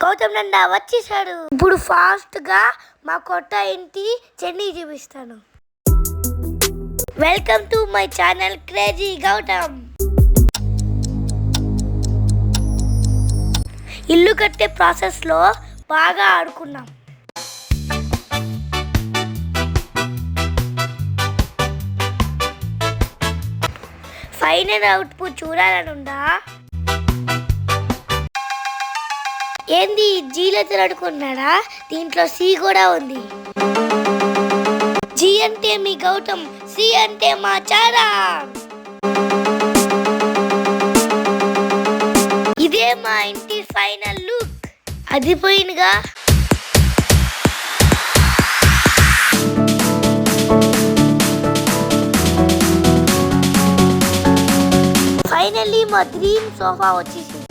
గౌతమ్ నంద వచ్చేసాడు. ఇప్పుడు ఫాస్ట్గా మా కొత్త ఇంటి చెన్నై చూపిస్తాను. Welcome to my channel crazy Gautham. ఇల్లు కట్టే ప్రాసెస్లో బాగా ఆడుకున్నాం. ఫైనల్ అవుట్పుట్ చూడాలనుందా? ఏంది జీలతో అడుకున్నాడా? దీంట్లో సి కూడా ఉంది. జీ అంటే మీ గౌతమ్, సి అంటే మా చారా. ఇదే మా ఇంటి ఫైనల్ లుక్. అది పోయినగా. ఫైనల్లీ మా డ్రీమ్ సోఫా వచ్చేసింది.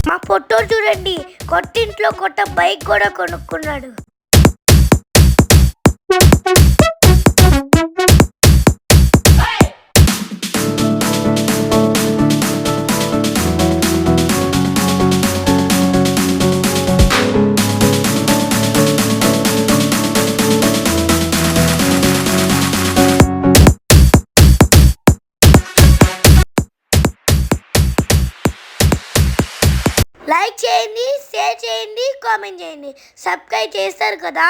మా ఫోటో చూడండి, కొట్టింట్లో కొత్త బైక్ కూడా కొనుక్కున్నాడు. లైక్ చేయండి, షేర్ చేయండి, కామెంట్ చేయండి, సబ్స్క్రైబ్ చేస్తారు కదా.